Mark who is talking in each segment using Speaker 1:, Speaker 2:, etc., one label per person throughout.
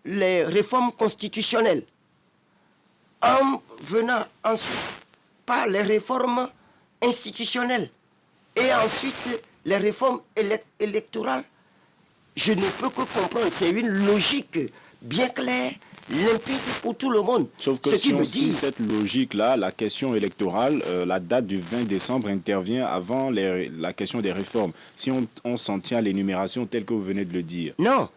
Speaker 1: les réformes constitutionnelles, en venant ensuite par les réformes institutionnelles et ensuite les réformes électorales, je ne peux que comprendre. C'est une logique bien claire, limpide pour tout le monde.
Speaker 2: Sauf que si on suit cette logique-là, la question électorale, la date du 20 décembre intervient avant la question des réformes. Si on s'en tient à l'énumération telle que vous venez de le dire.
Speaker 1: Non.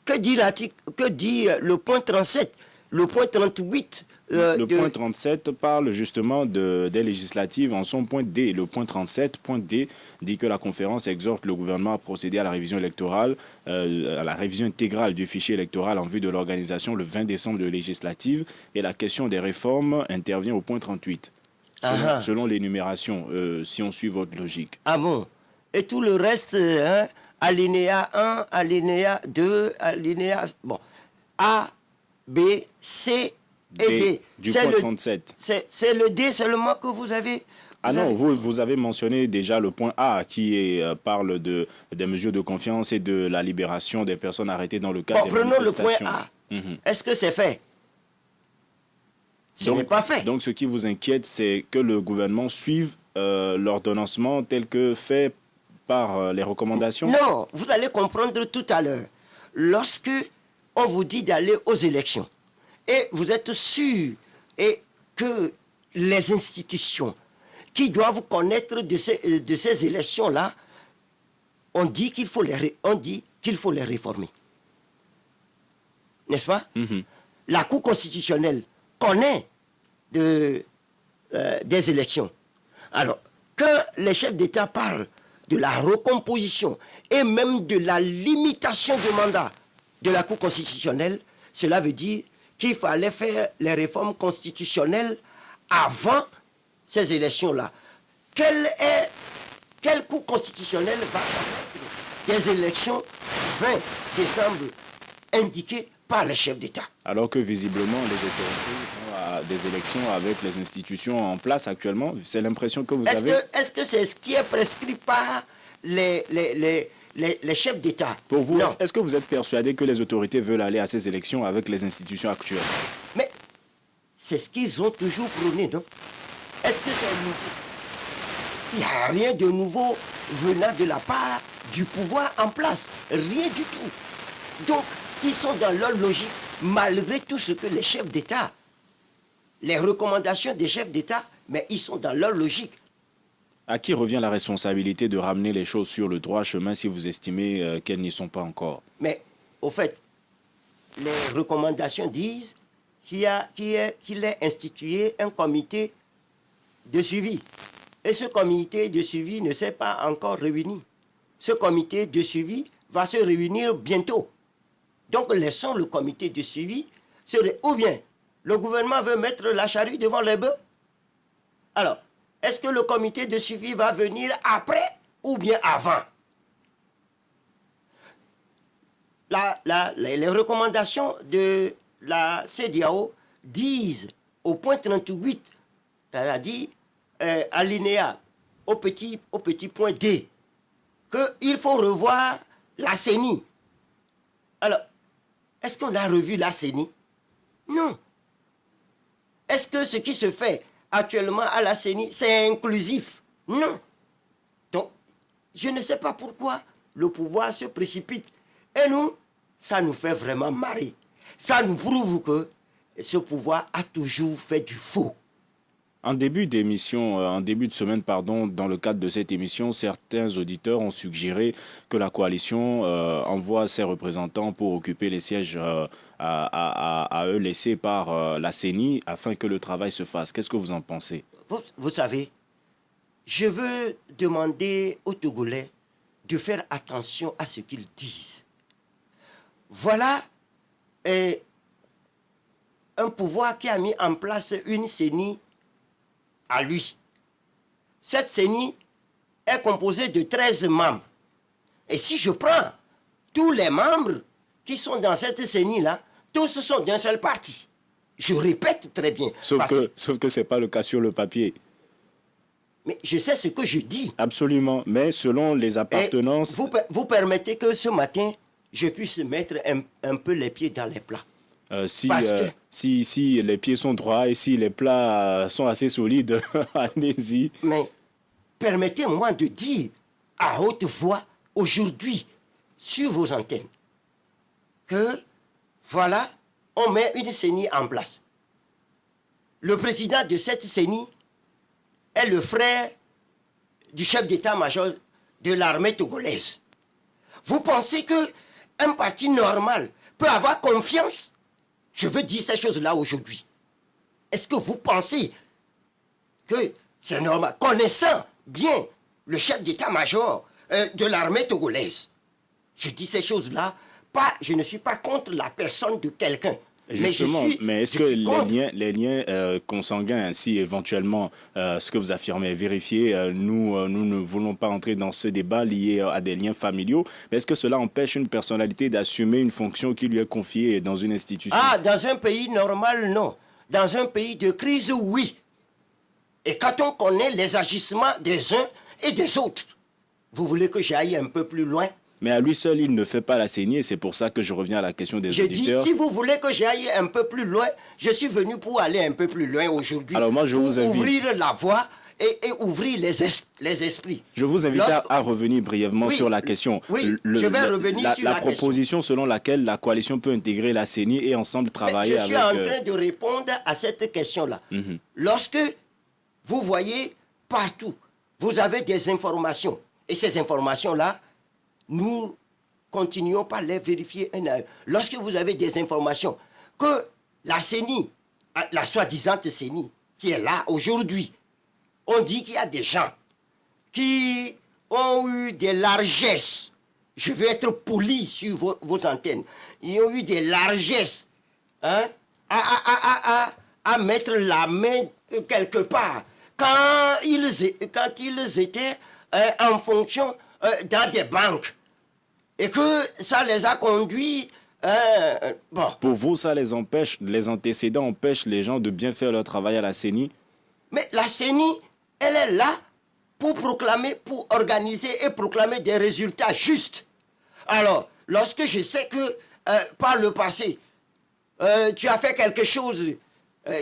Speaker 1: Que dit le point 37, le point 38
Speaker 2: Le point 37 parle justement des législatives en son point D. Le point 37, point D, dit que la conférence exhorte le gouvernement à procéder à la révision électorale, à la révision intégrale du fichier électoral en vue de l'organisation le 20 décembre de législative. Et la question des réformes intervient au point 38, selon l'énumération, si on suit votre logique.
Speaker 1: Ah bon? Et tout le reste, alinéa 1, alinéa 2, alinéa... Bon, A, B, C et D.
Speaker 2: Du point 37.
Speaker 1: C'est le D seulement que vous avez...
Speaker 2: Vous avez mentionné déjà le point A qui parle des mesures de confiance et de la libération des personnes arrêtées dans le cadre des manifestations.
Speaker 1: Prenons le point A. Est-ce que c'est fait? Ce n'est pas fait.
Speaker 2: Donc ce qui vous inquiète, c'est que le gouvernement suive l'ordonnancement tel que fait par les recommandations?
Speaker 1: Non, vous allez comprendre tout à l'heure. Lorsque on vous dit d'aller aux élections, et vous êtes sûr que les institutions qui doivent connaître de ces élections-là, on dit qu'il faut les réformer. N'est-ce pas? La Cour constitutionnelle connaît des élections. Alors, quand les chefs d'État parlent de la recomposition et même de la limitation du mandat de la Cour constitutionnelle, cela veut dire qu'il fallait faire les réformes constitutionnelles avant ces élections-là. Quelle Cour constitutionnelle va permettre des élections 20 décembre indiquées par les chefs d'État?
Speaker 2: Alors que visiblement les autorités vont à des élections avec les institutions en place actuellement, c'est l'impression que vous avez?
Speaker 1: Est-ce que c'est ce qui est prescrit par les chefs d'État?
Speaker 2: Pour vous, est-ce que vous êtes persuadé que les autorités veulent aller à ces élections avec les institutions actuelles?
Speaker 1: Mais c'est ce qu'ils ont toujours prôné, non? Est-ce que c'est nouveau? Il n'y a rien de nouveau venant de la part du pouvoir en place. Rien du tout. Donc, ils sont dans leur logique, malgré tout ce que les chefs d'État, les recommandations des chefs d'État, mais ils sont dans leur logique.
Speaker 2: À qui revient la responsabilité de ramener les choses sur le droit chemin si vous estimez qu'elles n'y sont pas encore?
Speaker 1: Mais, au fait, les recommandations disent qu'il est institué un comité de suivi. Et ce comité de suivi ne s'est pas encore réuni. Ce comité de suivi va se réunir bientôt. Donc, laissons le comité de suivi ou bien le gouvernement veut mettre la charrue devant les bœufs. Alors, est-ce que le comité de suivi va venir après ou bien avant? Les recommandations de la CEDEAO disent au point 38, c'est-à-dire alinéa au petit point D, qu'il faut revoir la CENI. Alors, est-ce qu'on a revu la CENI? Non. Est-ce que ce qui se fait actuellement à la CENI, c'est inclusif? Non. Donc, je ne sais pas pourquoi le pouvoir se précipite. Et nous, ça nous fait vraiment marrer. Ça nous prouve que ce pouvoir a toujours fait du faux.
Speaker 2: En début de semaine, dans le cadre de cette émission, certains auditeurs ont suggéré que la coalition envoie ses représentants pour occuper les sièges à eux laissés par la CENI afin que le travail se fasse. Qu'est-ce que vous en pensez?
Speaker 1: Vous savez, je veux demander aux Togolais de faire attention à ce qu'ils disent. Voilà un pouvoir qui a mis en place une CENI à lui. Cette CENI est composée de 13 membres. Et si je prends tous les membres qui sont dans cette CENI-là, tous sont d'un seul parti. Je répète très bien.
Speaker 2: Sauf que ce n'est pas le cas sur le papier.
Speaker 1: Mais je sais ce que je dis.
Speaker 2: Absolument. Mais selon les appartenances...
Speaker 1: Vous permettez que ce matin, je puisse mettre un peu les pieds dans les plats.
Speaker 2: Si les pieds sont droits et si les plats sont assez solides, allez-y.
Speaker 1: Mais permettez-moi de dire à haute voix aujourd'hui sur vos antennes que voilà, on met une CENI en place. Le président de cette CENI est le frère du chef d'état-major de l'armée togolaise. Vous pensez qu'un parti normal peut avoir confiance? Je veux dire ces choses-là aujourd'hui. Est-ce que vous pensez que c'est normal, connaissant bien le chef d'état-major de l'armée togolaise? Je dis ces choses-là, je ne suis pas contre la personne de quelqu'un.
Speaker 2: Justement, mais est-ce que les liens consanguins, si éventuellement ce que vous affirmez est vérifié, nous ne voulons pas entrer dans ce débat lié à des liens familiaux, mais est-ce que cela empêche une personnalité d'assumer une fonction qui lui est confiée dans une institution?
Speaker 1: Ah, dans un pays normal, non. Dans un pays de crise, oui. Et quand on connaît les agissements des uns et des autres, vous voulez que j'aille un peu plus loin?
Speaker 2: Mais à lui seul, il ne fait pas la saignée. C'est pour ça que je reviens à la question des auditeurs.
Speaker 1: Je dis, si vous voulez que j'aille un peu plus loin, je suis venu pour aller un peu plus loin aujourd'hui.
Speaker 2: Alors moi, je vous invite.
Speaker 1: Ouvrir la voie et ouvrir les esprits.
Speaker 2: Je vous invite à revenir brièvement sur la question.
Speaker 1: Oui, je vais revenir sur la
Speaker 2: proposition selon laquelle la coalition peut intégrer la CENI et ensemble travailler avec...
Speaker 1: Je suis en train de répondre à cette question-là. Lorsque vous voyez partout, vous avez des informations. Et ces informations-là, nous continuons par les vérifier un à un. Lorsque vous avez des informations que la CENI, la soi-disant CENI, qui est là aujourd'hui, on dit qu'il y a des gens qui ont eu des largesses, je vais être poli sur vos antennes, ils ont eu des largesses hein, à mettre la main quelque part quand ils étaient en fonction dans des banques. Et que ça les a conduits... bon.
Speaker 2: Pour vous, ça les empêche, les antécédents empêchent les gens de bien faire leur travail à la CENI?
Speaker 1: Mais la CENI, elle est là pour proclamer, pour organiser et proclamer des résultats justes. Alors, lorsque je sais que par le passé, tu as fait quelque chose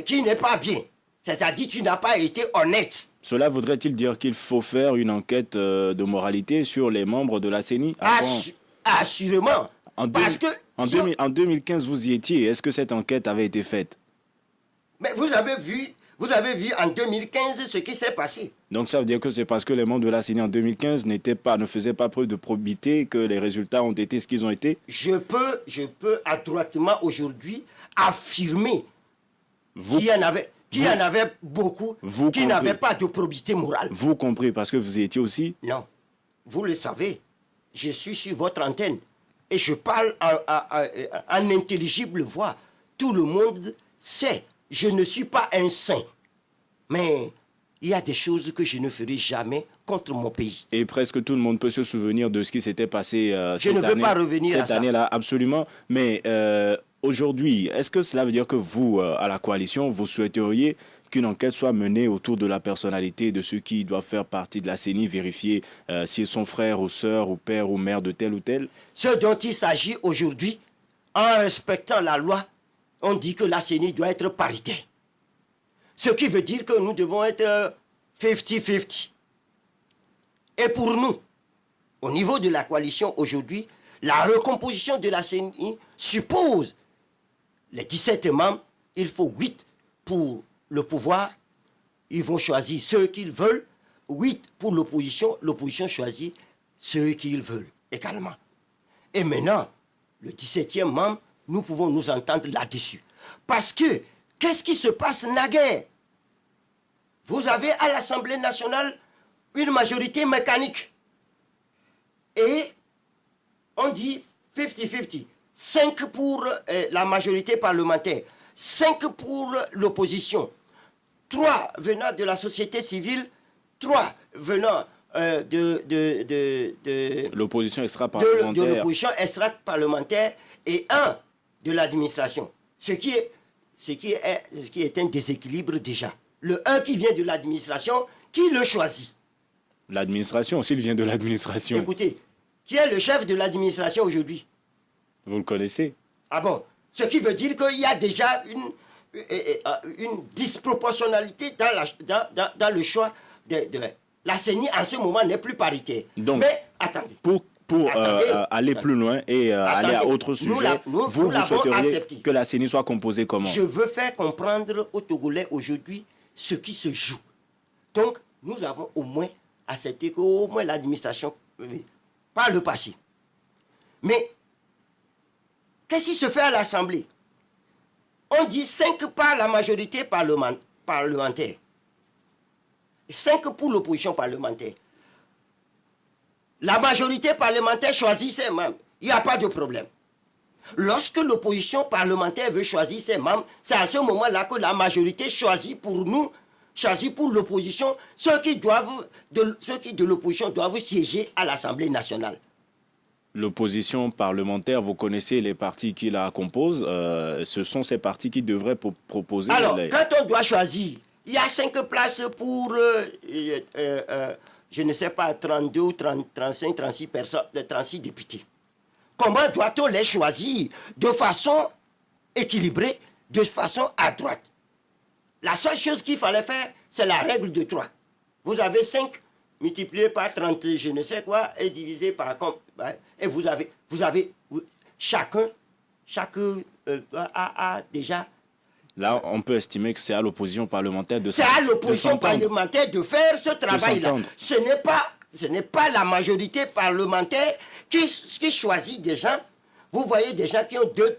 Speaker 1: qui n'est pas bien, c'est-à-dire tu n'as pas été honnête.
Speaker 2: Cela voudrait-il dire qu'il faut faire une enquête de moralité sur les membres de la CENI?
Speaker 1: Assurément.
Speaker 2: En 2015, vous y étiez. Est-ce que cette enquête avait été faite?
Speaker 1: Mais vous avez vu en 2015 ce qui s'est passé.
Speaker 2: Donc ça veut dire que c'est parce que les membres de la CENI en 2015 ne faisaient pas preuve de probité que les résultats ont été ce qu'ils ont été?
Speaker 1: Je peux adroitement aujourd'hui affirmer qu'il y en avait beaucoup qui n'avaient pas de probité morale.
Speaker 2: Vous compris, parce que vous y étiez aussi?
Speaker 1: Non. Vous le savez, je suis sur votre antenne et je parle en intelligible voix. Tout le monde sait, je ne suis pas un saint. Mais il y a des choses que je ne ferai jamais contre mon pays.
Speaker 2: Et presque tout le monde peut se souvenir de ce qui s'était passé
Speaker 1: je ne veux pas revenir à ça.
Speaker 2: Cette année-là, absolument. Mais aujourd'hui, est-ce que cela veut dire que vous, à la coalition, vous souhaiteriez qu'une enquête soit menée autour de la personnalité de ceux qui doivent faire partie de la CENI, vérifier s'ils sont frères ou sœurs ou pères ou mères de tel ou tel?
Speaker 1: Ce dont il s'agit aujourd'hui, en respectant la loi, on dit que la CENI doit être paritaire. Ce qui veut dire que nous devons être 50-50. Et pour nous, au niveau de la coalition aujourd'hui, la recomposition de la CENI suppose les 17 membres, il faut 8 pour le pouvoir, ils vont choisir ceux qu'ils veulent, 8 pour l'opposition, l'opposition choisit ceux qu'ils veulent également. Et maintenant, le 17e membre, nous pouvons nous entendre là-dessus. Parce que, qu'est-ce qui se passe naguère? Vous avez à l'Assemblée nationale une majorité mécanique. Et on dit 50-50. 5 pour la majorité parlementaire, 5 pour l'opposition, 3 venant de la société civile, 3 venant de
Speaker 2: l'opposition extra-parlementaire.
Speaker 1: De l'opposition extra-parlementaire et 1 de l'administration. Ce qui est un déséquilibre déjà. Le 1 qui vient de l'administration, qui le choisit?
Speaker 2: L'administration, s'il vient de l'administration.
Speaker 1: Écoutez, qui est le chef de l'administration aujourd'hui?
Speaker 2: Vous le connaissez?
Speaker 1: Ah bon? Ce qui veut dire qu'il y a déjà une disproportionnalité dans le choix de la CENI en ce moment n'est plus paritaire.
Speaker 2: Donc,
Speaker 1: mais attendez.
Speaker 2: Pour
Speaker 1: Attendez,
Speaker 2: aller plus loin et aller à autre sujet, vous souhaiteriez
Speaker 1: accepté.
Speaker 2: que la CENI soit composée comment?
Speaker 1: Je veux faire comprendre aux Togolais aujourd'hui ce qui se joue. Donc, nous avons au moins accepté qu'au moins l'administration, par le passé. Mais, qu'est-ce qui se fait à l'Assemblée? On dit 5 par la majorité parlementaire. 5 pour l'opposition parlementaire. La majorité parlementaire choisit ses membres. Il n'y a pas de problème. Lorsque l'opposition parlementaire veut choisir ses membres, c'est à ce moment-là que la majorité choisit pour nous, choisit pour l'opposition, ceux qui de l'opposition doivent siéger à l'Assemblée nationale.
Speaker 2: L'opposition parlementaire, vous connaissez les partis qui la composent. Ce sont ces partis qui devraient proposer...
Speaker 1: Alors, quand on doit choisir, il y a 5 places pour... je ne sais pas, 32 ou 35, 36 personnes, 36 députés. Comment doit-on les choisir de façon équilibrée, de façon à droite? La seule chose qu'il fallait faire, c'est la règle de 3. Vous avez 5 multiplié par 30, je ne sais quoi, et divisé par... Et vous avez chacun a déjà...
Speaker 2: Là, on peut estimer que c'est à l'opposition parlementaire de
Speaker 1: s'entendre. C'est à l'opposition parlementaire de faire ce travail-là. Ce n'est pas la majorité parlementaire qui choisit des gens. Vous voyez des gens qui ont deux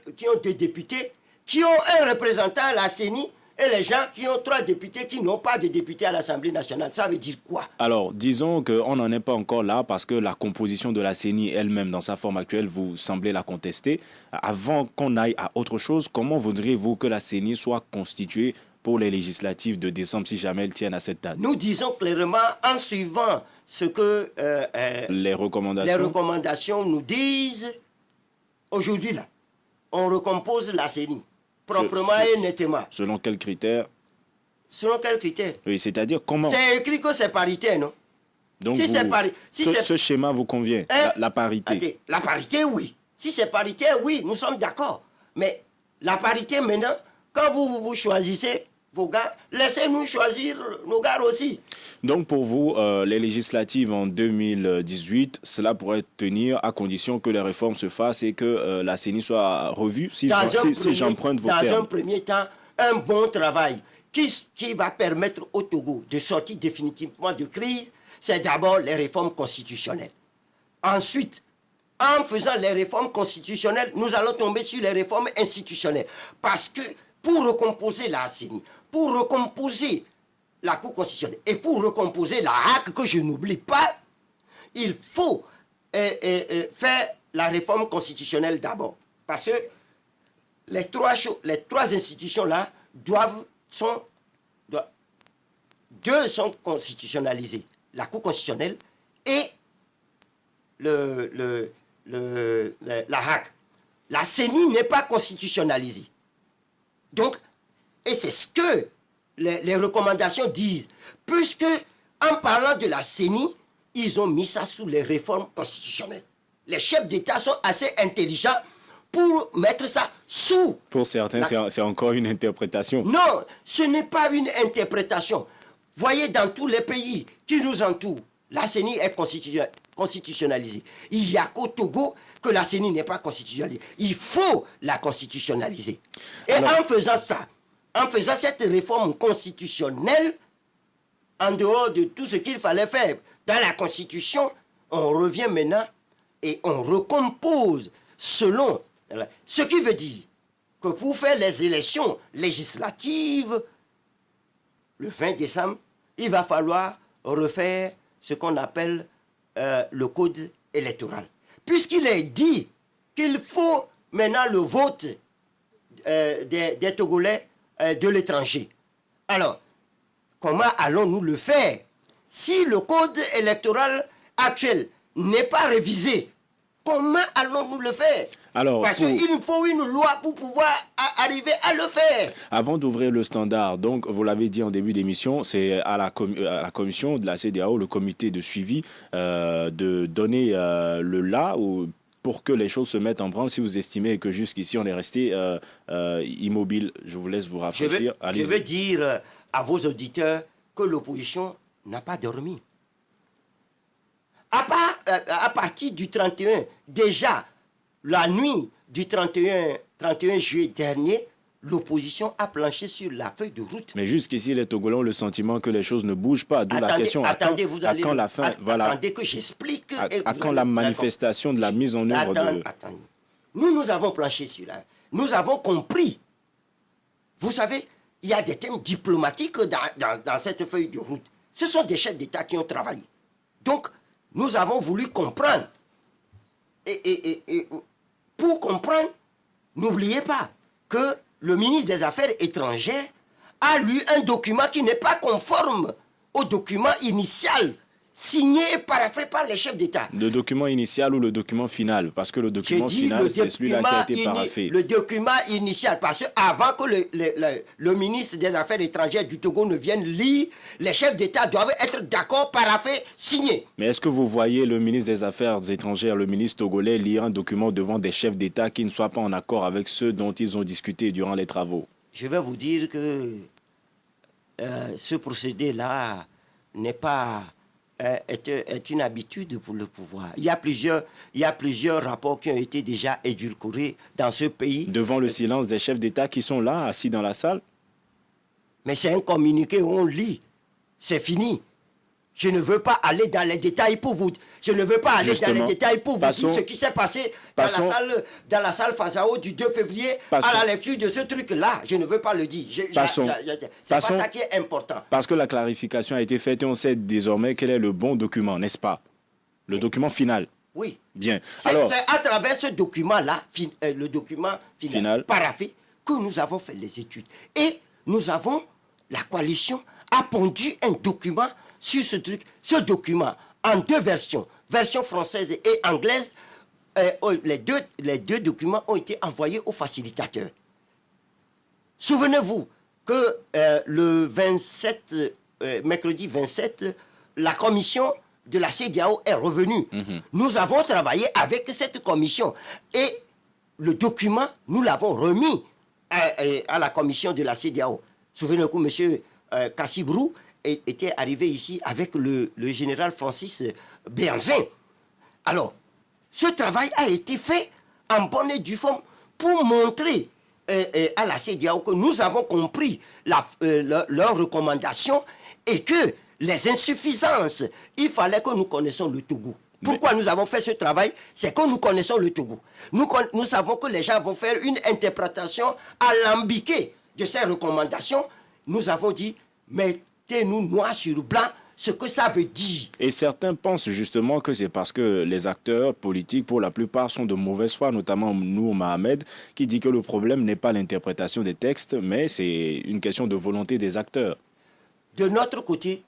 Speaker 1: députés, qui ont un représentant à la CENI, et les gens qui ont 3 députés qui n'ont pas de députés à l'Assemblée nationale. Ça veut dire quoi?
Speaker 2: Alors, disons qu'on n'en est pas encore là parce que la composition de la CENI elle-même, dans sa forme actuelle, vous semblez la contester. Avant qu'on aille à autre chose, comment voudriez-vous que la CENI soit constituée pour les législatives de décembre si jamais elles tiennent à cette date?
Speaker 1: Nous disons clairement, en suivant ce que
Speaker 2: les recommandations
Speaker 1: nous disent, aujourd'hui là, on recompose la CENI. Proprement et nettement.
Speaker 2: Selon quels critères?
Speaker 1: Selon quels critères?
Speaker 2: Oui, c'est-à-dire comment?
Speaker 1: C'est écrit que c'est paritaire, non?
Speaker 2: Donc ce schéma vous convient, la parité?
Speaker 1: Attendez, la parité, oui. Si c'est paritaire, oui, nous sommes d'accord. Mais la parité, maintenant, quand vous choisissez vos gars, laissez-nous choisir nos gars aussi.
Speaker 2: Donc pour vous, les législatives en 2018, cela pourrait tenir à condition que les réformes se fassent et que la CENI soit revue, si j'emprunte vos termes.
Speaker 1: Dans un premier temps, un bon travail qui va permettre au Togo de sortir définitivement de crise, c'est d'abord les réformes constitutionnelles. Ensuite, en faisant les réformes constitutionnelles, nous allons tomber sur les réformes institutionnelles. Parce que pour recomposer la CENI, pour recomposer la Cour constitutionnelle et pour recomposer la HAC, que je n'oublie pas, il faut faire la réforme constitutionnelle d'abord. Parce que les trois institutions-là deux sont constitutionnalisées. La Cour constitutionnelle et la HAC. La CENI n'est pas constitutionnalisée. Donc, et c'est ce que les recommandations disent. Puisque, en parlant de la CENI, ils ont mis ça sous les réformes constitutionnelles. Les chefs d'État sont assez intelligents pour mettre ça sous...
Speaker 2: Pour certains, c'est encore une interprétation.
Speaker 1: Non, ce n'est pas une interprétation. Voyez, dans tous les pays qui nous entourent, la CENI est constitutionnalisée. Il n'y a qu'au Togo que la CENI n'est pas constitutionnalisée. Il faut la constitutionnaliser. Et en faisant ça, en faisant cette réforme constitutionnelle, en dehors de tout ce qu'il fallait faire dans la Constitution, on revient maintenant et on recompose selon... Ce qui veut dire que pour faire les élections législatives, le 20 décembre, il va falloir refaire ce qu'on appelle le code électoral. Puisqu'il est dit qu'il faut maintenant le vote des Togolais de l'étranger. Alors, comment allons-nous le faire si le code électoral actuel n'est pas révisé? Comment allons-nous le faire? Parce qu'il faut une loi pour pouvoir arriver à le faire.
Speaker 2: Avant d'ouvrir le standard, donc vous l'avez dit en début d'émission, c'est à la commission de la CEDEAO, le comité de suivi, de donner le là ou pour que les choses se mettent en branle, si vous estimez que jusqu'ici on est resté immobile? Je vous laisse vous rafraîchir.
Speaker 1: Je veux dire à vos auditeurs que l'opposition n'a pas dormi. À partir du 31, déjà, la nuit du 31 juillet dernier, l'opposition a planché sur la feuille de route.
Speaker 2: Mais jusqu'ici, les Togolais ont le sentiment que les choses ne bougent pas. D'où la question.
Speaker 1: Attendez,
Speaker 2: attendez
Speaker 1: que j'explique.
Speaker 2: À quand la manifestation de la mise en œuvre de...
Speaker 1: Attendez. Nous avons planché sur là. Nous avons compris. Vous savez, il y a des thèmes diplomatiques dans cette feuille de route. Ce sont des chefs d'État qui ont travaillé. Donc, nous avons voulu comprendre. Et pour comprendre, n'oubliez pas que le ministre des Affaires étrangères a lu un document qui n'est pas conforme au document initial signé et paraphé par les chefs d'État.
Speaker 2: Le document initial ou le document final? Parce que le document final, c'est celui-là qui a été paraphé.
Speaker 1: Le document initial, parce qu'avant que le ministre des Affaires étrangères du Togo ne vienne lire, les chefs d'État doivent être d'accord, paraphé, signé.
Speaker 2: Mais est-ce que vous voyez le ministre des Affaires étrangères, le ministre togolais, lire un document devant des chefs d'État qui ne soient pas en accord avec ceux dont ils ont discuté durant les travaux?
Speaker 1: Je vais vous dire que ce procédé-là n'est pas... est une habitude pour le pouvoir. Il y a plusieurs rapports qui ont été déjà édulcorés dans ce pays.
Speaker 2: Devant le silence des chefs d'État qui sont là, assis dans la salle?
Speaker 1: Mais c'est un communiqué où on lit. C'est fini. Je ne veux pas aller dans les détails pour vous. Je ne veux pas aller dans les détails pour vous dire ce qui s'est passé dans la salle Fazao du 2 février à la lecture de ce truc-là. Je ne veux pas le dire. C'est pas ça qui est important.
Speaker 2: Parce que la clarification a été faite et on sait désormais quel est le bon document, n'est-ce pas? Le document final.
Speaker 1: Oui.
Speaker 2: Bien.
Speaker 1: C'est à travers ce document-là, le document final paraphé, que nous avons fait les études. Et la coalition a pondu un document sur ce truc. Ce document, en deux versions, version française et anglaise, les deux documents ont été envoyés aux facilitateurs. Souvenez-vous que mercredi 27, la commission de la CEDEAO est revenue. Nous avons travaillé avec cette commission et le document, nous l'avons remis à la commission de la CEDEAO. Souvenez-vous, M. Kassibrou était arrivé ici avec le général Francis Béhanzin. Alors, ce travail a été fait en bonne et due forme pour montrer à la CEDEAO que nous avons compris leurs recommandations et que les insuffisances, il fallait que nous connaissions le Togo. Pourquoi nous avons fait ce travail? C'est que nous connaissons le Togo. Nous savons que les gens vont faire une interprétation alambiquée de ces recommandations. Nous avons dit, mettez-nous noir sur blanc ce que ça veut dire.
Speaker 2: Et certains pensent justement que c'est parce que les acteurs politiques, pour la plupart, sont de mauvaise foi, notamment Nour Mohamed, qui dit que le problème n'est pas l'interprétation des textes, mais c'est une question de volonté des acteurs.
Speaker 1: De notre côté,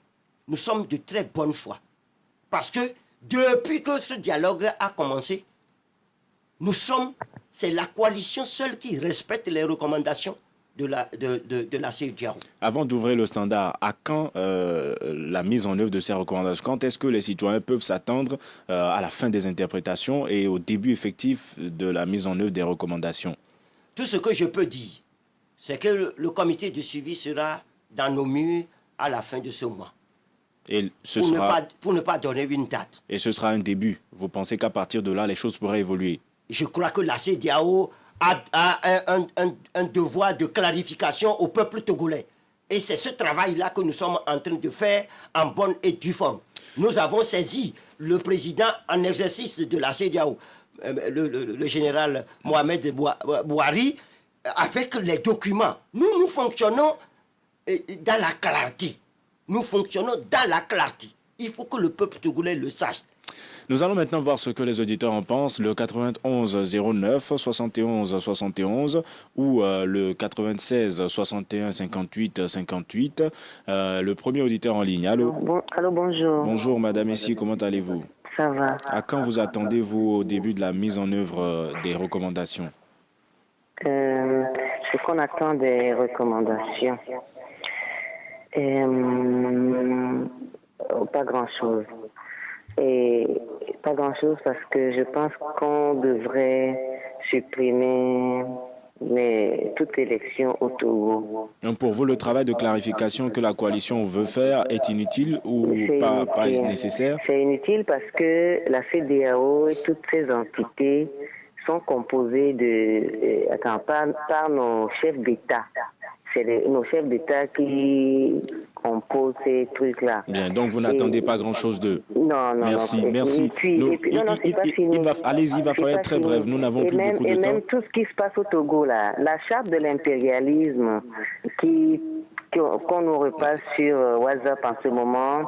Speaker 1: nous sommes de très bonne foi. Parce que depuis que ce dialogue a commencé, c'est la coalition seule qui respecte les recommandations de la CEDEAO.
Speaker 2: Avant d'ouvrir le standard, à quand la mise en œuvre de ces recommandations? Quand est-ce que les citoyens peuvent s'attendre à la fin des interprétations et au début effectif de la mise en œuvre des recommandations?
Speaker 1: Tout ce que je peux dire, c'est que le comité de suivi sera dans nos murs à la fin de ce mois.
Speaker 2: Et
Speaker 1: pour ne pas donner une date.
Speaker 2: Et ce sera un début. Vous pensez qu'à partir de là, les choses pourraient évoluer?
Speaker 1: Je crois que la CEDEAO a un devoir de clarification au peuple togolais. Et c'est ce travail-là que nous sommes en train de faire en bonne et due forme. Nous avons saisi le président en exercice de la CEDEAO, le général Mohamed Bouhari, avec les documents. Nous fonctionnons dans la clarté. Nous fonctionnons dans la clarté. Il faut que le peuple togolais le sache.
Speaker 2: Nous allons maintenant voir ce que les auditeurs en pensent. Le 91 09 71 71 ou le 96 61 58 58. Le premier auditeur en ligne. Allô?
Speaker 3: Allô, bonjour.
Speaker 2: Bonjour, madame ici, comment allez-vous?
Speaker 3: Ça va.
Speaker 2: À quand vous attendez-vous au début de la mise en œuvre des recommandations?
Speaker 3: Ce qu'on attend des recommandations. Pas grand-chose. Et pas grand-chose parce que je pense qu'on devrait supprimer toute élection au Togo.
Speaker 2: Donc pour vous, le travail de clarification que la coalition veut faire est inutile ou pas nécessaire?
Speaker 3: C'est inutile parce que la CEDEAO et toutes ces entités sont composées par nos chefs d'État. C'est nos chefs d'État qui composent ces trucs-là.
Speaker 2: Bien, donc vous n'attendez pas grand-chose d'eux.
Speaker 3: Non.
Speaker 2: Merci. Allez-y, il va falloir être très bref. Nous n'avons plus beaucoup de temps.
Speaker 3: Et même tout ce qui se passe au Togo, là, la charte de l'impérialisme qu'on nous repasse sur WhatsApp en ce moment.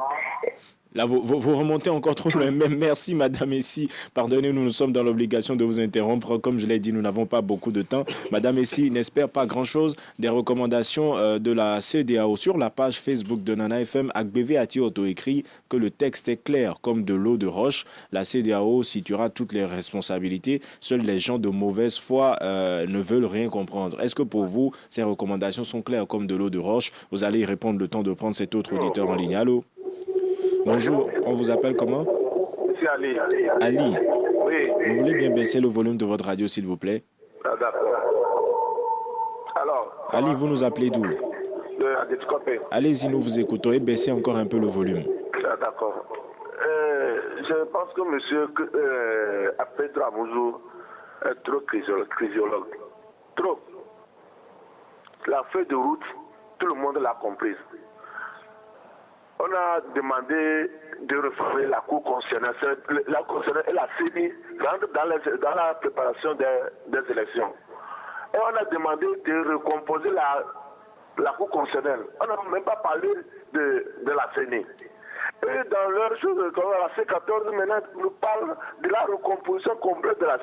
Speaker 2: Là, vous remontez encore trop loin. Merci, Madame Essi. Pardonnez-nous, nous sommes dans l'obligation de vous interrompre. Comme je l'ai dit, nous n'avons pas beaucoup de temps. Madame Essi n'espère pas grand-chose des recommandations de la CEDEAO. Sur la page Facebook de Nana FM, Agbeve Atioto écrit que le texte est clair comme de l'eau de roche. La CEDEAO situera toutes les responsabilités. Seuls les gens de mauvaise foi ne veulent rien comprendre. Est-ce que pour vous, ces recommandations sont claires comme de l'eau de roche? Vous allez y répondre le temps de prendre cet autre auditeur en ligne. Allô? Bonjour, on vous appelle comment?
Speaker 4: Monsieur Ali.
Speaker 2: Ali.
Speaker 4: Oui.
Speaker 2: Vous voulez bien baisser le volume de votre radio, s'il vous plaît?
Speaker 4: Ah, d'accord. Alors.
Speaker 2: Ali, vous nous appelez d'où? Allez-y, nous vous écoutons et baissez encore un peu le volume.
Speaker 4: Ah, d'accord. Je pense que monsieur Pedro Amouzou est trop chrisiologue. Trop. La feuille de route, tout le monde l'a comprise. On a demandé de réformer la Cour constitutionnelle. La Cour constitutionnelle et la CENI rentrent dans la préparation des élections. Et on a demandé de recomposer la Cour constitutionnelle. On n'a même pas parlé de la CENI. Et dans leur chose, comme la C14 maintenant nous parle de la recomposition complète de la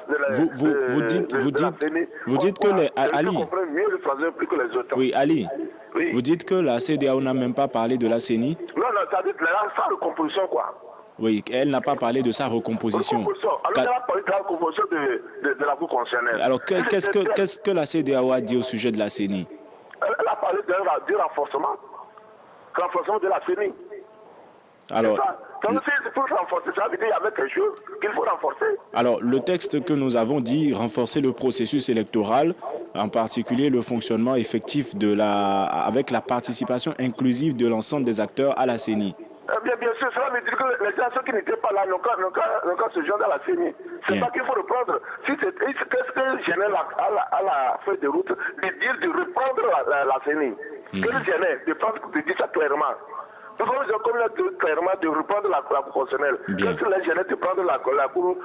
Speaker 4: CENI.
Speaker 2: Vous dites que les... Ali.
Speaker 4: Mieux le français plus que les autres.
Speaker 2: Oui, Ali.
Speaker 4: Oui.
Speaker 2: Vous dites que la CEDEAO n'a même pas parlé de la CENI?
Speaker 4: Non, ça dit sa recomposition, quoi.
Speaker 2: Oui, elle n'a pas parlé de sa recomposition.
Speaker 4: Alors, elle a parlé de la recomposition de la Cour constitutionnelle.
Speaker 2: Alors, qu'est-ce que la CEDEAO a dit au sujet de la CENI?
Speaker 4: Elle a parlé du renforcement de la CENI.
Speaker 2: Alors,
Speaker 4: il faut renforcer, ça veut dire qu'il y avait quelque chose qu'il faut renforcer.
Speaker 2: Alors, le texte que nous avons dit, renforcer le processus électoral, en particulier le fonctionnement effectif avec la participation inclusive de l'ensemble des acteurs à la CENI.
Speaker 4: Bien sûr, cela veut dire que les gens qui n'étaient pas là n'ont qu'à se joindre à la CENI. C'est ça qu'il faut reprendre. Qu'est-ce que gênait à la feuille de route de dire de reprendre la CENI? Qu'est-ce que gênait de dire ça clairement? Nous avons dit clairement de reprendre la Cour constitutionnelle. Qu'est-ce que les jeunes de prendre la Cour,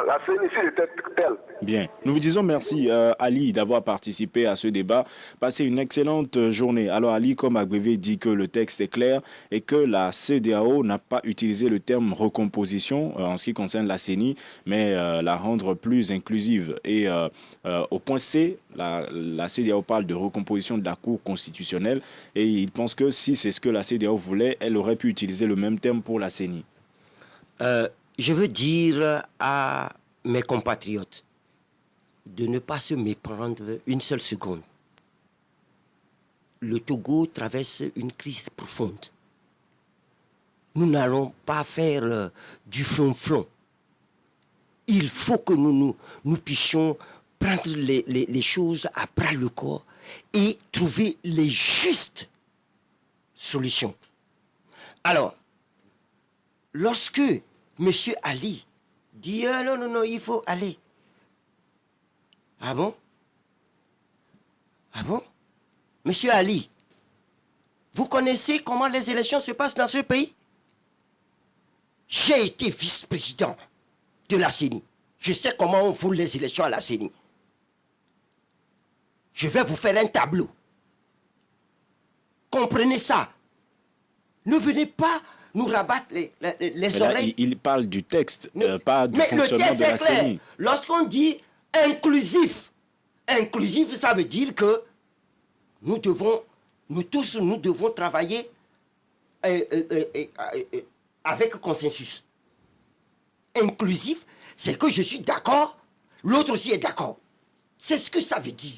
Speaker 4: la CENI s'il était telle?
Speaker 2: Bien. Nous vous disons merci, Ali, d'avoir participé à ce débat. Passez une excellente journée. Alors, Ali, comme Agbeve dit que le texte est clair et que la CEDEAO n'a pas utilisé le terme recomposition en ce qui concerne la CENI, mais la rendre plus inclusive. Et au point C, la CEDEAO parle de recomposition de la Cour constitutionnelle et il pense que si c'est ce que la CEDEAO voulait, elle aurait pu utiliser le même terme pour la CENI.
Speaker 1: Je veux dire à mes compatriotes de ne pas se méprendre une seule seconde. Le Togo traverse une crise profonde. Nous n'allons pas faire du flonflon. Il faut que nous puissions prendre les choses à bras le corps et trouver les justes solutions. Alors, lorsque M. Ali dit non, il faut aller. Ah bon? Ah bon? Monsieur Ali, vous connaissez comment les élections se passent dans ce pays? J'ai été vice-président de la CENI. Je sais comment on fout les élections à la CENI. Je vais vous faire un tableau. Comprenez ça. Ne venez pas nous rabattre les oreilles.
Speaker 2: Il parle du texte, pas du fonctionnement de la CENI.
Speaker 1: Lorsqu'on dit inclusif, ça veut dire que nous tous devons travailler avec consensus. Inclusif, c'est que je suis d'accord, l'autre aussi est d'accord. C'est ce que ça veut dire.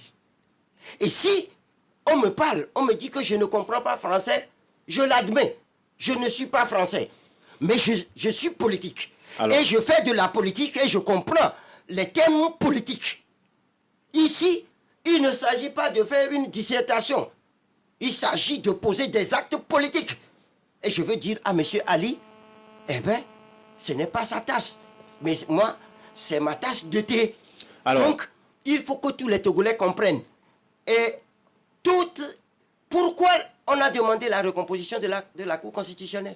Speaker 1: Et si on me parle, on me dit que je ne comprends pas français, je l'admets, je ne suis pas français. mais je suis politique.
Speaker 2: Alors.
Speaker 1: Et je fais de la politique et je comprends les thèmes politiques. Ici, il ne s'agit pas de faire une dissertation. Il s'agit de poser des actes politiques. Et je veux dire à M. Ali, eh bien, ce n'est pas sa tasse. Mais moi, c'est ma tasse de thé.
Speaker 2: Alors.
Speaker 1: Donc, il faut que tous les Togolais comprennent. Et pourquoi on a demandé la recomposition de la Cour constitutionnelle?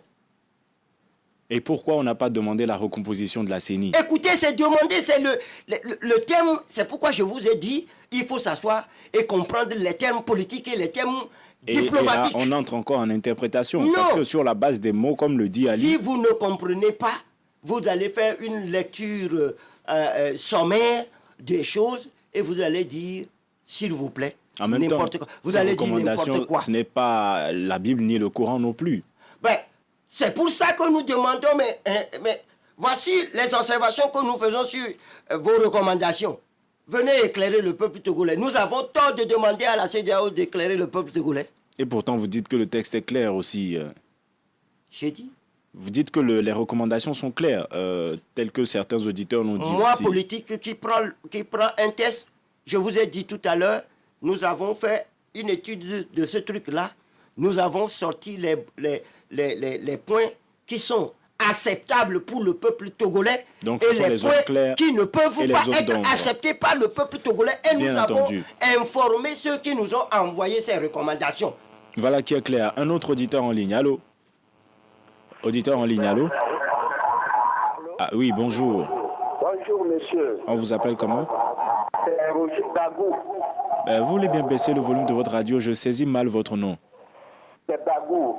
Speaker 2: Et pourquoi on n'a pas demandé la recomposition de la CENI?
Speaker 1: Écoutez, c'est demandé, c'est le thème, c'est pourquoi je vous ai dit, il faut s'asseoir et comprendre les termes politiques et les termes diplomatiques.
Speaker 2: Et là, on entre encore en interprétation.
Speaker 1: Non.
Speaker 2: Parce que sur la base des mots, comme le dit Ali...
Speaker 1: Si vous ne comprenez pas, vous allez faire une lecture sommaire des choses et vous allez dire, s'il vous plaît,
Speaker 2: En même temps,
Speaker 1: n'importe quoi. Vous
Speaker 2: ces
Speaker 1: allez dire n'importe
Speaker 2: recommandations,
Speaker 1: quoi.
Speaker 2: ce n'est pas la Bible ni le Coran non plus.
Speaker 1: Ben, c'est pour ça que nous demandons, mais voici les observations que nous faisons sur vos recommandations. Venez éclairer le peuple togolais. Nous avons tort de demander à la CEDEAO d'éclairer le peuple togolais.
Speaker 2: Et pourtant, vous dites que le texte est clair aussi.
Speaker 1: J'ai dit.
Speaker 2: Vous dites que les recommandations sont claires, telles que certains auditeurs l'ont dit.
Speaker 1: Moi,
Speaker 2: aussi.
Speaker 1: politique qui prend un test, je vous ai dit tout à l'heure, nous avons fait une étude de ce truc-là. Nous avons sorti les points qui sont acceptables pour le peuple togolais.
Speaker 2: Donc,
Speaker 1: et
Speaker 2: ce sont
Speaker 1: les
Speaker 2: les zones
Speaker 1: points
Speaker 2: claires
Speaker 1: qui ne peuvent
Speaker 2: et les
Speaker 1: pas
Speaker 2: zones
Speaker 1: être
Speaker 2: d'ombre.
Speaker 1: acceptés par le peuple togolais. Et
Speaker 2: Bien
Speaker 1: nous avons
Speaker 2: entendu.
Speaker 1: informé ceux qui nous ont envoyé ces recommandations.
Speaker 2: Voilà qui est clair. Un autre auditeur en ligne. Allô? Auditeur en ligne, allô? Ah oui, bonjour.
Speaker 4: Bonjour, monsieur.
Speaker 2: On vous appelle comment?
Speaker 4: C'est Roger Bagou.
Speaker 2: Vous voulez bien baisser le volume de votre radio? Je saisis mal votre nom.
Speaker 4: C'est Bagou.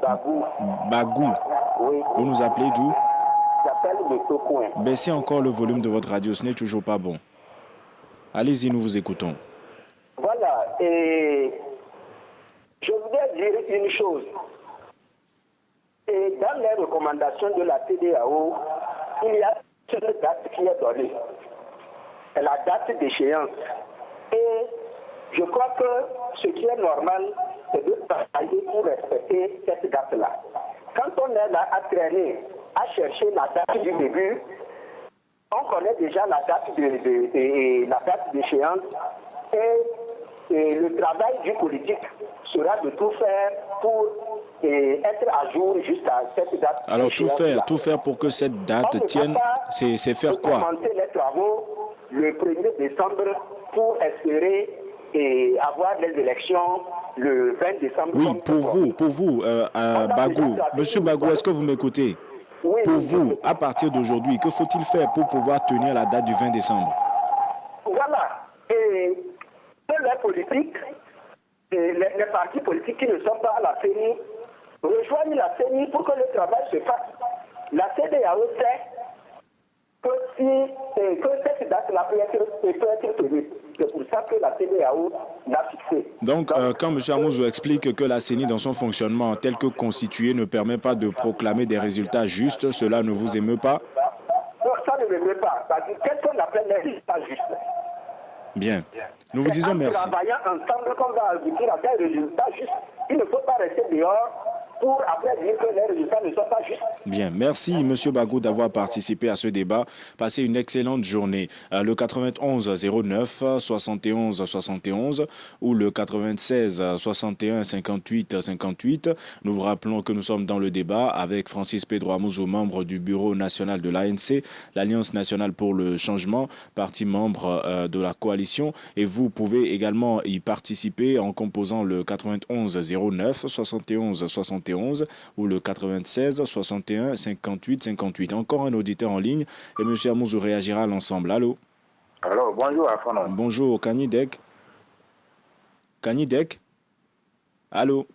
Speaker 2: Bagou.
Speaker 4: Oui.
Speaker 2: Vous nous appelez d'où?
Speaker 4: J'appelle de Tocoin.
Speaker 2: Baissez encore le volume de votre radio, ce n'est toujours pas bon. Allez-y, nous vous écoutons.
Speaker 4: Voilà. Et je voudrais dire une chose. Et dans les recommandations de la CEDEAO, il y a une date qui est donnée. C'est la date d'échéance. Et je crois que ce qui est normal, c'est de travailler pour respecter cette date-là. Quand on est là à traîner, à chercher la date du début, on connaît déjà la date d'échéance et le travail du politique sera de tout faire pour être à jour jusqu'à cette date.
Speaker 2: Alors tout faire pour que cette date tienne, c'est faire quoi?
Speaker 4: Commencer les travaux le 1er décembre pour espérer avoir les élections le 20 décembre.
Speaker 2: Oui, pour vous, Bagou. Monsieur Bagou, est-ce que vous m'écoutez?
Speaker 4: Oui,
Speaker 2: Pour vous, à partir d'aujourd'hui, que faut-il faire pour pouvoir tenir la date du 20 décembre?
Speaker 4: Voilà. Et les politiques, les partis politiques qui ne sont pas à la CENI, rejoignent la CENI pour que le travail se fasse. La CEDEAO sait que cette date-là peut être tenue. C'est pour ça que la CEDEAO l'a fixée.
Speaker 2: Donc, quand M. Amouzou explique que la CENI, dans son fonctionnement tel que constitué, ne permet pas de proclamer des résultats justes, cela ne vous émeut pas?
Speaker 4: Non, ça ne m'émeut pas. Parce que qu'est-ce qu'on appelle les résultats justes?
Speaker 2: Bien. Nous vous disons merci.
Speaker 4: En travaillant ensemble, qu'on va aboutir à des résultats justes. Il ne faut pas rester dehors pour après dire que les résultats ne sont pas justes.
Speaker 2: Bien, merci M. Bagou d'avoir participé à ce débat. Passez une excellente journée. Le 91 09 71 71 ou le 96 61 58 58. Nous vous rappelons que nous sommes dans le débat avec Francis Pedro Amouzou, membre du bureau national de l'ANC, l'Alliance nationale pour le changement, parti membre de la coalition. Et vous pouvez également y participer en composant le 91 09 71 71 ou le 96 61 58 58. Encore un auditeur en ligne et M. Amouzou réagira à l'ensemble. Allô?
Speaker 4: Alors, bonjour Afano.
Speaker 2: Bonjour, Kanidek. Kanidek? Allô?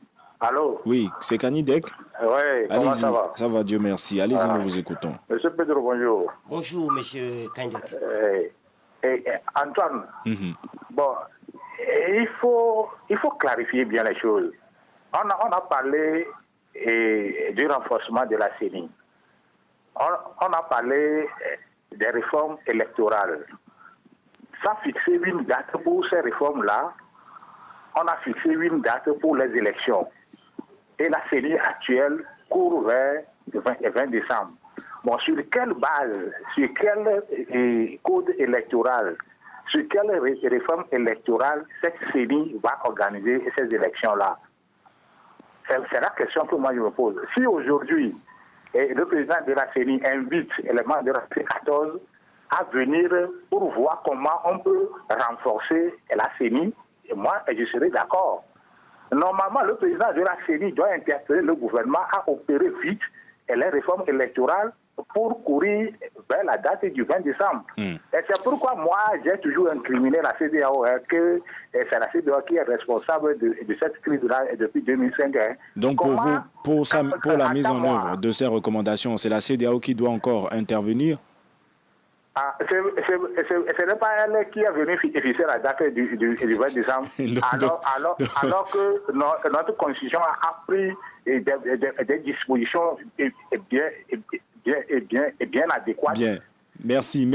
Speaker 4: Allô?
Speaker 2: Oui, c'est Kanidek.
Speaker 4: Oui, comment ça va?
Speaker 2: Ça va, Dieu merci. Allez-y, nous vous écoutons.
Speaker 4: Monsieur Pedro, bonjour.
Speaker 1: Bonjour, monsieur Kandek.
Speaker 4: Antoine, bon, il faut clarifier bien les choses. On a parlé du renforcement de la CENI. On a parlé des réformes électorales. Sans fixer une date pour ces réformes-là, on a fixé une date pour les élections. Et la CENI actuelle court vers le 20 décembre.
Speaker 5: Bon, sur quelle base, sur quel code électoral, sur quelle réforme électorale cette CENI va organiser ces élections-là? C'est la question que moi je me pose. Si aujourd'hui, le président de la CENI invite les membres de la C14 à venir pour voir comment on peut renforcer la CENI, moi je serai d'accord. Normalement, le président de la CENI doit interpeller le gouvernement à opérer vite les réformes électorales pour courir vers la date du 20 décembre. Et c'est pourquoi moi, j'ai toujours incriminé la CEDEAO, que c'est la CEDEAO qui est responsable de cette crise-là depuis 2005.
Speaker 2: Donc pour vous, pour la mise en œuvre de ces recommandations, c'est la CEDEAO qui doit encore intervenir?
Speaker 5: Ce n'est pas elle qui est venue fixer la date du 20 décembre, alors que notre constitution a pris des dispositions bien adéquates.
Speaker 2: Bien. Merci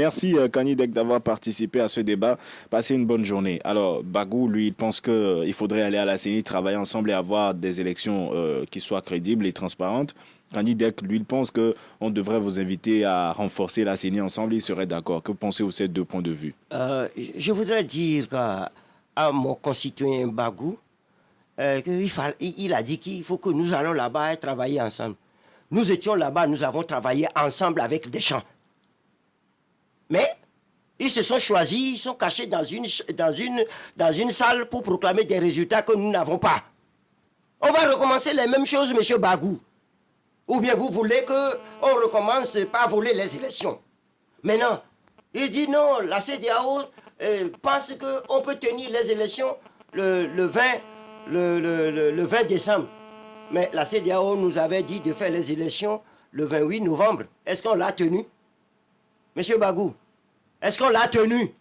Speaker 2: Kani Dek d'avoir participé à ce débat. Passez une bonne journée. Alors, Bagou, lui, il pense qu'il faudrait aller à la CENI, travailler ensemble et avoir des élections qui soient crédibles et transparentes. Kani Dek, lui, il pense qu'on devrait vous inviter à renforcer la CENI ensemble. Il serait d'accord. Que pensez-vous de ces deux points de vue?
Speaker 1: Je voudrais dire à mon concitoyen Bagou qu'il a dit qu'il faut que nous allons là-bas et travailler ensemble. Nous étions là-bas, nous avons travaillé ensemble avec Deschamps. Mais ils se sont choisis, ils sont cachés dans une salle pour proclamer des résultats que nous n'avons pas. On va recommencer les mêmes choses, M. Bagou. Ou bien vous voulez qu'on recommence par voler les élections. Maintenant, il dit non, la CEDEAO pense qu'on peut tenir les élections le 20 décembre. Mais la CEDEAO nous avait dit de faire les élections le 28 novembre. Est-ce qu'on l'a tenu? Monsieur Bagou, est-ce qu'on l'a tenu?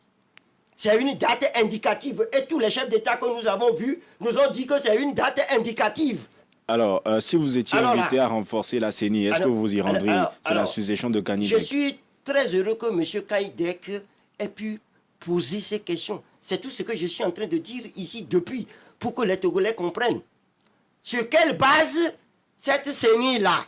Speaker 1: C'est une date indicative. Et tous les chefs d'État que nous avons vus nous ont dit que c'est une date indicative.
Speaker 2: Alors, si vous étiez invité à renforcer la CENI, est-ce que vous y rendriez? C'est la suggestion de Kani Dek.
Speaker 1: Je suis très heureux que M. Kani Dek ait pu poser ces questions. C'est tout ce que je suis en train de dire ici depuis, pour que les Togolais comprennent. Sur quelle base cette CENI-là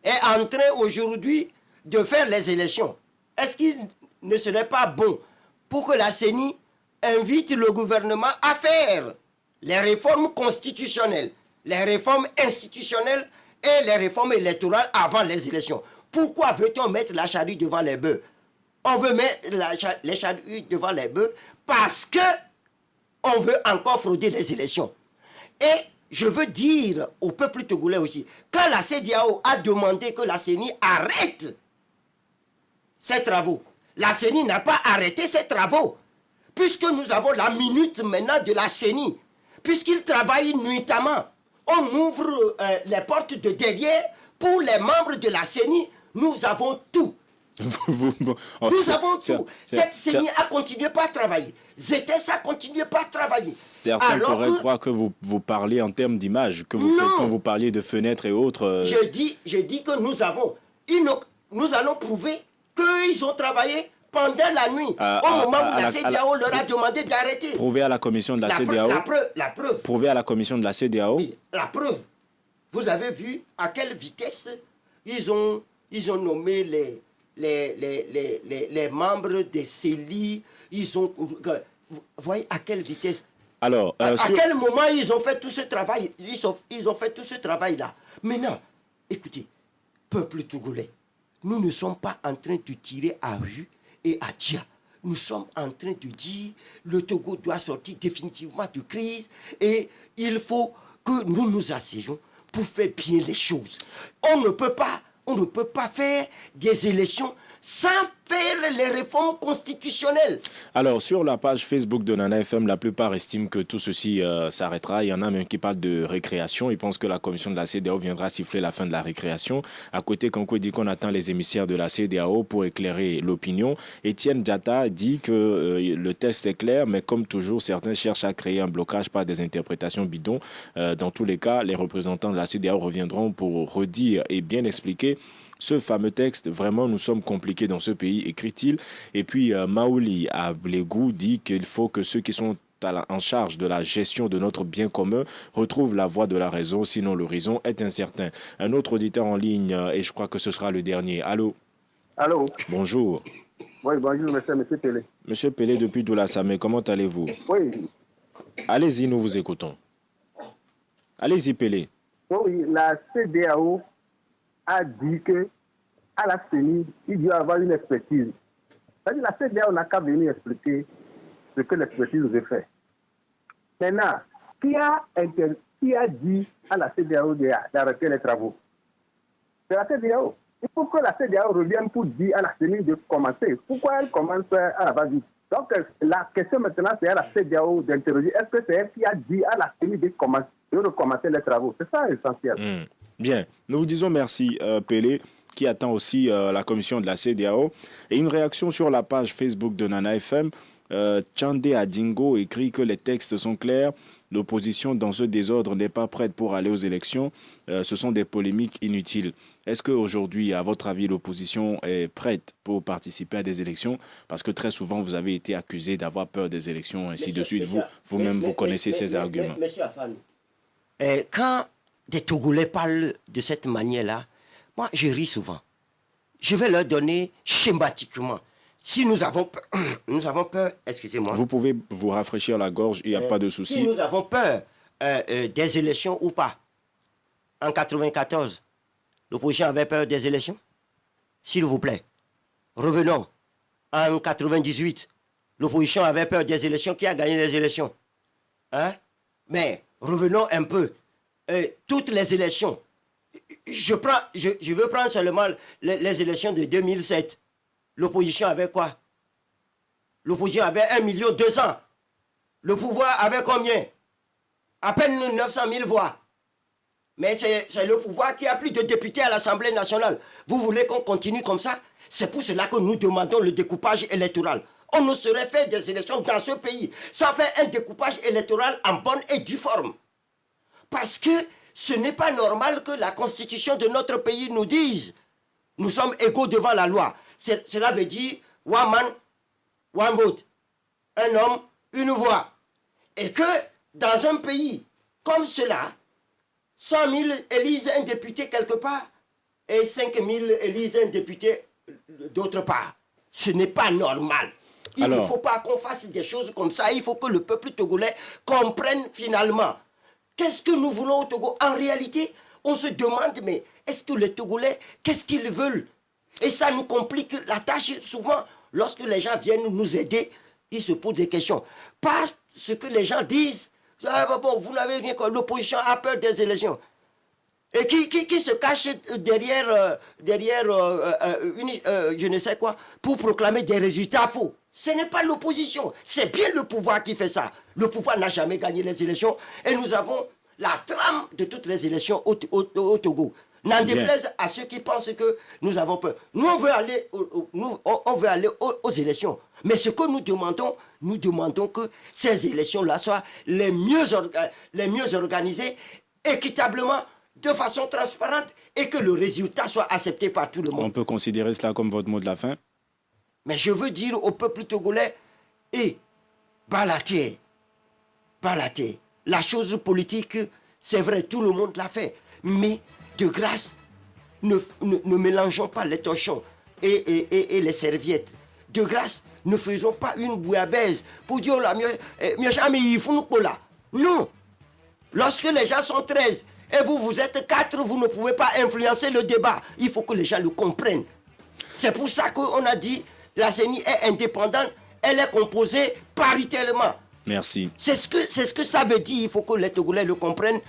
Speaker 1: est en train aujourd'hui de faire les élections? Est-ce qu'il ne serait pas bon pour que la CENI invite le gouvernement à faire les réformes constitutionnelles, les réformes institutionnelles et les réformes électorales avant les élections? Pourquoi veut-on mettre la charrue devant les bœufs? On veut mettre les charrues devant les bœufs parce que on veut encore frauder les élections. Et je veux dire au peuple togolais aussi, quand la CEDEAO a demandé que la CENI arrête ses travaux, la CENI n'a pas arrêté ses travaux, puisque nous avons la minute maintenant de la CENI, puisqu'ils travaillent nuitamment. On ouvre les portes de derrière pour les membres de la CENI, nous avons tout. Nous avons tout. Cette CENI a continué pas à travailler. ZS a continué pas à travailler.
Speaker 2: Certains pourraient croire que vous parlez en termes d'image, quand vous parliez de fenêtres et autres.
Speaker 1: Je dis que nous allons prouver qu'ils ont travaillé pendant la nuit, au moment où la CEDEAO leur a demandé d'arrêter.
Speaker 2: Prouver à la commission de la CEDEAO.
Speaker 1: La preuve.
Speaker 2: Prouver à la commission de la CEDEAO.
Speaker 1: Oui, la preuve. Vous avez vu à quelle vitesse ils ont nommé les membres des CELI. Vous voyez à quelle vitesse?
Speaker 2: Alors,
Speaker 1: à quel moment ils ont fait tout ce travail? Ils ont fait tout ce travail-là. Maintenant, écoutez, peuple togolais, nous ne sommes pas en train de tirer à Hu et à Dia. Nous sommes en train de dire le Togo doit sortir définitivement de crise et il faut que nous nous asseyons pour faire bien les choses. On ne peut pas faire des élections sans faire les réformes constitutionnelles.
Speaker 2: Alors, sur la page Facebook de Nana FM, la plupart estiment que tout ceci s'arrêtera. Il y en a même qui parlent de récréation. Ils pensent que la commission de la CEDEAO viendra siffler la fin de la récréation. À côté, Kanko dit qu'on attend les émissaires de la CEDEAO pour éclairer l'opinion. Étienne Diatta dit que le texte est clair, mais comme toujours, certains cherchent à créer un blocage par des interprétations bidons. Dans tous les cas, les représentants de la CEDEAO reviendront pour redire et bien expliquer ce fameux texte. Vraiment, nous sommes compliqués dans ce pays, écrit-il. Et puis, Maouli Ablégou dit qu'il faut que ceux qui sont en charge de la gestion de notre bien commun retrouvent la voie de la raison, sinon l'horizon est incertain. Un autre auditeur en ligne, et je crois que ce sera le dernier. Allô?
Speaker 6: Allô?
Speaker 2: Bonjour.
Speaker 6: Oui, bonjour, monsieur Pelé.
Speaker 2: Monsieur Pelé, depuis Doula-Samé, comment allez-vous?
Speaker 6: Oui.
Speaker 2: Allez-y, nous vous écoutons. Allez-y, Pelé.
Speaker 6: Oui, la CEDEAO a dit que à la CENI, il doit y avoir une expertise. C'est-à-dire la CEDEAO n'a qu'à venir expliquer ce que l'expertise veut faire. Maintenant, qui a dit à la CEDEAO d'arrêter les travaux? C'est la CEDEAO. Il faut que la CEDEAO revienne pour dire à la CENI de commencer. Pourquoi elle commence à la va-vite? Donc la question maintenant, c'est à la CEDEAO d'interroger. Est-ce que c'est elle qui a dit à la CENI de recommencer les travaux? C'est ça l'essentiel.
Speaker 2: Bien. Nous vous disons merci, Pelé, qui attend aussi la commission de la CEDEAO. Et une réaction sur la page Facebook de Nana FM. Tchande Adingo écrit que les textes sont clairs. L'opposition dans ce désordre n'est pas prête pour aller aux élections. Ce sont des polémiques inutiles. Est-ce qu'aujourd'hui, à votre avis, l'opposition est prête pour participer à des élections? Parce que très souvent, vous avez été accusé d'avoir peur des élections, ainsi de suite. Vous-même, vous connaissez ces arguments.
Speaker 1: Monsieur Afan, quand des Togolais parlent de cette manière-là, moi, je ris souvent. Je vais leur donner schématiquement. Si nous avons peur, excusez-moi.
Speaker 2: Vous pouvez vous rafraîchir la gorge, il n'y a pas de souci.
Speaker 1: Si nous avons peur des élections ou pas, en 1994, l'opposition avait peur des élections? S'il vous plaît. Revenons. En 1998, l'opposition avait peur des élections. Qui a gagné les élections? Mais revenons un peu. Toutes les élections. Je veux prendre seulement les élections de 2007. L'opposition avait quoi? L'opposition avait 1 200 000. Le pouvoir avait combien? À peine 900 000 voix. Mais c'est le pouvoir qui a plus de députés à l'Assemblée nationale. Vous voulez qu'on continue comme ça? C'est pour cela que nous demandons le découpage électoral. On ne saurait faire des élections dans ce pays sans faire un découpage électoral en bonne et due forme. Parce que ce n'est pas normal que la constitution de notre pays nous dise nous sommes égaux devant la loi. Cela veut dire one man, one vote. Un homme, une voix. Et que dans un pays comme cela, 100 000 élisent un député quelque part et 5 000 élisent un député d'autre part. Ce n'est pas normal. Il ne faut pas qu'on fasse des choses comme ça. Il faut que le peuple togolais comprenne finalement. Qu'est-ce que nous voulons au Togo? En réalité, on se demande, mais est-ce que les Togolais, qu'est-ce qu'ils veulent? Et ça nous complique la tâche souvent. Lorsque les gens viennent nous aider, ils se posent des questions. Pas ce que les gens disent. Bon, vous n'avez rien compris. L'opposition a peur des élections. Et qui se cache derrière je ne sais quoi, pour proclamer des résultats faux. Ce n'est pas l'opposition, c'est bien le pouvoir qui fait ça. Le pouvoir n'a jamais gagné les élections et nous avons la trame de toutes les élections au Togo. N'en déplaise à ceux qui pensent que nous avons peur. Nous, on veut aller, aux élections. Mais ce que nous demandons que ces élections-là soient les mieux organisées, équitablement, de façon transparente, et que le résultat soit accepté par tout le monde.
Speaker 2: On peut considérer cela comme votre mot de la fin?
Speaker 1: Mais je veux dire au peuple togolais, balater. La chose politique, c'est vrai, tout le monde l'a fait. Mais, de grâce, ne mélangeons pas les torchons et les serviettes. De grâce, ne faisons pas une bouillabaisse pour dire, non. Lorsque les gens sont 13 et vous êtes 4, vous ne pouvez pas influencer le débat. Il faut que les gens le comprennent. C'est pour ça qu'on a dit, la CENI est indépendante, elle est composée paritairement.
Speaker 2: Merci.
Speaker 1: C'est ce que ça veut dire. Il faut que les Togolais le comprennent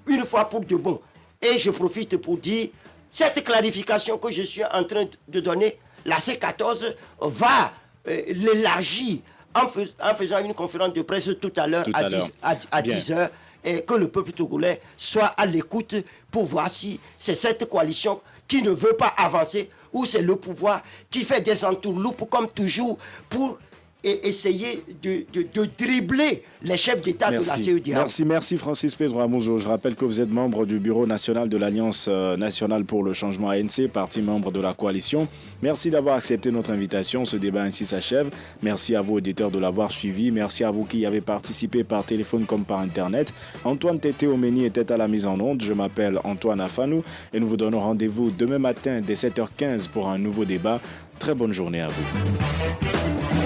Speaker 1: une fois pour de bon. Et je profite pour dire, cette clarification que je suis en train de donner, la C14 va l'élargir en faisant une conférence de presse tout à l'heure à 10h, et que le peuple togolais soit à l'écoute pour voir si c'est cette coalition qui ne veut pas avancer ou c'est le pouvoir qui fait des entourloupes comme toujours pour et essayer de dribbler les chefs d'État de la CEDEAO.
Speaker 2: Merci Francis Pedro Amuzo. Je rappelle que vous êtes membre du bureau national de l'Alliance nationale pour le changement ANC, parti membre de la coalition. Merci d'avoir accepté notre invitation. Ce débat ainsi s'achève. Merci à vous, auditeurs, de l'avoir suivi. Merci à vous qui y avez participé par téléphone comme par Internet. Antoine Tété Omeni était à la mise en onde. Je m'appelle Antoine Afanou et nous vous donnons rendez-vous demain matin dès 7h15 pour un nouveau débat. Très bonne journée à vous.